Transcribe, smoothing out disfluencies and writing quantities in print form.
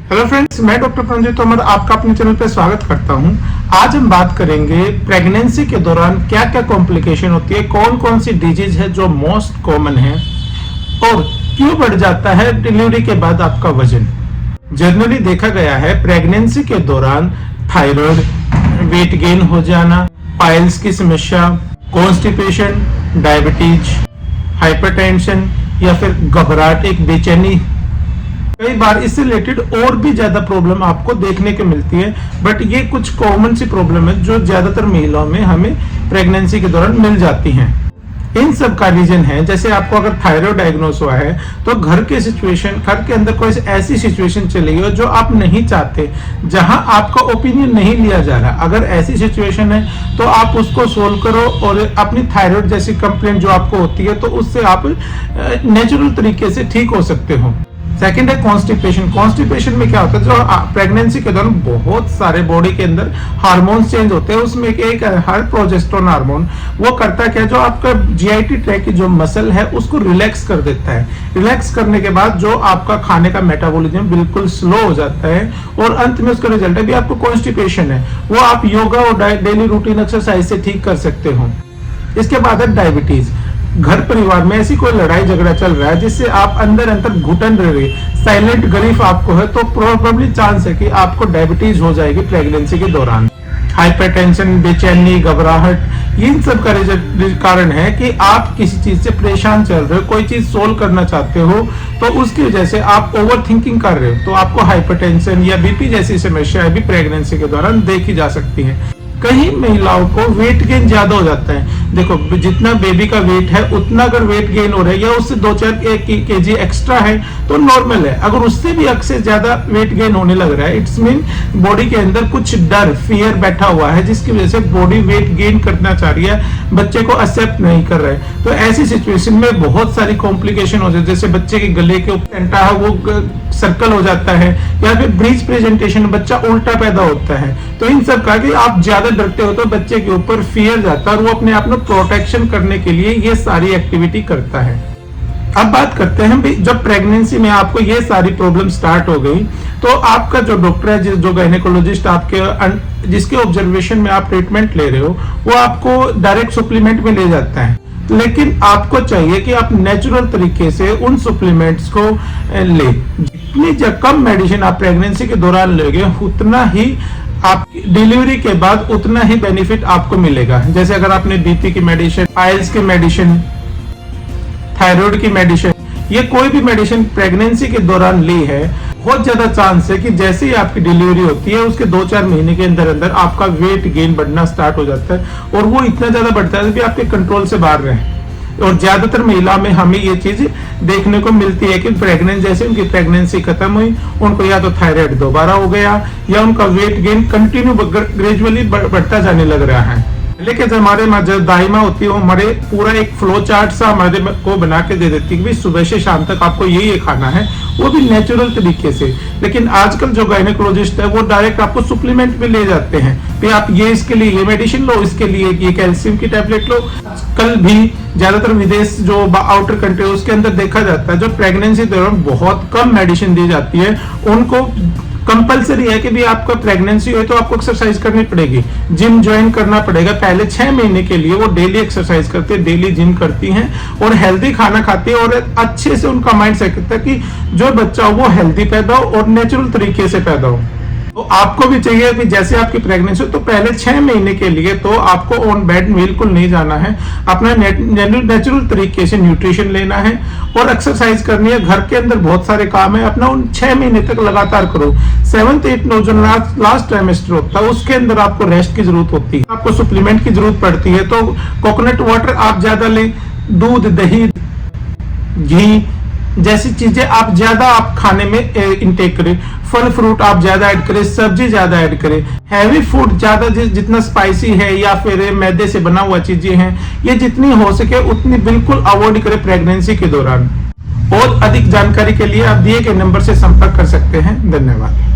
Hello friends, मैं doctor प्रंजित Tomar आपका अपने चैनल पे स्वागत करता हूं। आज हम बात करेंगे प्रेगनेंसी के दौरान क्या क्या कॉम्प्लिकेशन होती है, कौन कौन सी डिजीज है जो मोस्ट कॉमन है और क्यों बढ़ जाता है डिलीवरी के बाद आपका वजन। जनरली देखा गया है प्रेगनेंसी के दौरान थायराइड, वेट गेन हो जाना, पाइल्स की समस्या, कॉन्स्टिपेशन, डायबिटीज, हाइपरटेंशन या फिर घबराहट, एक बेचैनी, कई बार इससे रिलेटेड और भी ज्यादा प्रॉब्लम आपको देखने को मिलती है। बट ये कुछ कॉमन सी प्रॉब्लम है जो ज्यादातर महिलाओं में हमें प्रेगनेंसी के दौरान मिल जाती हैं। इन सब का रीजन है, जैसे आपको अगर थायराइड डायग्नोस हुआ है तो घर के सिचुएशन, घर के अंदर कोई ऐसी सिचुएशन चली हो जो आप नहीं चाहते, जहां आपका ओपिनियन नहीं लिया जा रहा। अगर ऐसी सिचुएशन है तो आप उसको सोल्व करो और अपनी थायराइड जैसी कंप्लेंट जो आपको होती है तो उससे आप नेचुरल तरीके से ठीक हो सकते हो। सेकेंड है कॉन्स्टिपेशन। कॉन्स्टिपेशन में क्या होता है, जो प्रेगनेंसी के दौरान बहुत सारे बॉडी के अंदर हार्मोन्स चेंज होते हैं, उसमें एक हर प्रोजेस्टेरोन हार्मोन वो करता है क्या, जो आपका जीआईटी ट्रैक की जो मसल है उसको रिलैक्स कर देता है। रिलैक्स करने के बाद जो आपका खाने का मेटाबॉलिज्म बिल्कुल स्लो हो जाता है और अंत में उसका रिजल्ट है भी आपको कॉन्स्टिपेशन है, वो आप योगा और डेली रूटीन एक्सरसाइज से ठीक कर सकते हो। इसके बाद है डायबिटीज। घर परिवार में ऐसी कोई लड़ाई झगड़ा चल रहा है जिससे आप अंदर अंदर घुटन रहे, साइलेंट ग्रीफ आपको है, तो प्रोबेबली चांस है कि आपको डायबिटीज हो जाएगी प्रेगनेंसी के दौरान। हाइपरटेंशन, बेचैनी, घबराहट, इन सब का कारण है कि आप किसी चीज से परेशान चल रहे हो, कोई चीज सोल्व करना चाहते हो तो उसकी वजह से आप ओवर थिंकिंग कर रहे हो, तो आपको हाइपरटेंशन या बीपी जैसी समस्याएं भी प्रेगनेंसी के दौरान देखी जा सकती हैं। कई महिलाओं को वेट गेन ज्यादा हो जाता है। देखो, जितना बेबी का वेट है उतना अगर वेट गेन हो रहा है या उससे 2-4 केजी एक्स्ट्रा है तो नॉर्मल है। अगर उससे भी अक्सर ज्यादा वेट गेन होने लग रहा है, इट्स मीन बॉडी के अंदर कुछ डर, फियर बैठा हुआ है जिसकी वजह से बॉडी वेट गेन करना चाह रही है, बच्चे को एक्सेप्ट नहीं कर रहा है। तो ऐसी सिचुएशन में बहुत सारी कॉम्प्लिकेशन हो जाती है, जैसे बच्चे के गले के ऊपर है वो सर्कल हो जाता है या फिर ब्रीच प्रेजेंटेशन, बच्चा उल्टा पैदा होता है। तो इन सब का कि आप ज्यादा डरते हो तो बच्चे के ऊपर फियर जाता है और वो अपने आप में प्रोटेक्शन करने के लिए ये सारी एक्टिविटी करता है। अब बात करते हैं जब प्रेगनेंसी में आपको ये सारी प्रॉब्लम स्टार्ट हो गई तो आपका जो डॉक्टर है, जो गायनेकोलॉजिस्ट आपके जिसके ऑब्जर्वेशन में आप ट्रीटमेंट ले रहे हो, वो आपको डायरेक्ट सप्लीमेंट में ले जाता है। लेकिन आपको चाहिए कि आप नेचुरल तरीके से उन सप्लीमेंट्स को ले। जितनी कम मेडिसिन आप प्रेगनेंसी के दौरान लोगे उतना ही आप डिलीवरी के बाद उतना ही बेनिफिट आपको मिलेगा। जैसे अगर आपने बीपी की मेडिसिन, पाइल्स की मेडिसिन, थायराइड की मेडिसिन, ये कोई भी मेडिसिन प्रेगनेंसी के दौरान ली है, बहुत ज्यादा चांस है कि जैसे ही आपकी डिलीवरी होती है उसके 2-4 महीने के अंदर अंदर आपका वेट गेन बढ़ना स्टार्ट हो जाता है और वो इतना ज्यादा बढ़ता है कि आपके कंट्रोल से बाहर रहे। और ज्यादातर महिला में हमें ये चीज देखने को मिलती है कि प्रेग्नेंट जैसे उनकी प्रेगनेंसी खत्म हुई, उनको या तो थायराइड दोबारा हो गया या उनका वेट गेन कंटिन्यू ग्रेजुअली बढ़ता जाने लग रहा है। लेकिन हमारे जो दाइमा होती है वो हमारे पूरा एक फ्लो चार्ट सा हमारे को बना के दे देती है कि सुबह से शाम तक आपको ये खाना है, वो भी नेचुरल तरीके से। लेकिन आजकल जो गायनेकोलॉजिस्ट है वो डायरेक्ट आपको सप्लीमेंट में ले जाते हैं कि आप ये इसके लिए ये मेडिसिन लो, इसके लिए ये कैल्शियम की टैबलेट लो। कल भी ज्यादातर विदेश जो आउटर कंट्री उसके अंदर देखा जाता है जो प्रेगनेंसी दौरान बहुत कम मेडिसिन दी जाती है, उनको कंपलसरी है कि भी आपका प्रेगनेंसी हो तो आपको एक्सरसाइज करनी पड़ेगी, जिम ज्वाइन करना पड़ेगा। पहले 6 महीने के लिए वो डेली एक्सरसाइज करते हैं, डेली जिम करती हैं और हेल्दी खाना खाती है और अच्छे से उनका माइंड सेट करता है कि जो बच्चा हो वो हेल्दी पैदा हो और नेचुरल तरीके से पैदा हो। तो आपको भी चाहिए कि जैसे आपकी प्रेगनेंसी हो तो पहले 6 महीने के लिए तो आपको ऑन बेड बिल्कुल नहीं जाना है, अपना नेचुरल तरीके से न्यूट्रिशन लेना है और एक्सरसाइज करनी है। घर के अंदर बहुत सारे काम है, अपना उन 6 महीने तक लगातार करो। 7th 8th 9 जो लास्ट ट्राइमेस्टर होता है उसके अंदर आपको रेस्ट की जरूरत होती है, आपको सप्लीमेंट की जरूरत पड़ती है। तो कोकोनट वाटर आप ज्यादा लें, दूध, दही, घी जैसी चीजें आप ज्यादा खाने में इंटेक करें, फल फ्रूट आप ज्यादा ऐड करें, सब्जी ज्यादा ऐड करें। हैवी फूड ज्यादा जितना स्पाइसी है या फिर मैदे से बना हुआ चीजें हैं, ये जितनी हो सके उतनी बिल्कुल अवॉइड करें प्रेगनेंसी के दौरान। और अधिक जानकारी के लिए आप दिए गए नंबर से संपर्क कर सकते हैं। धन्यवाद।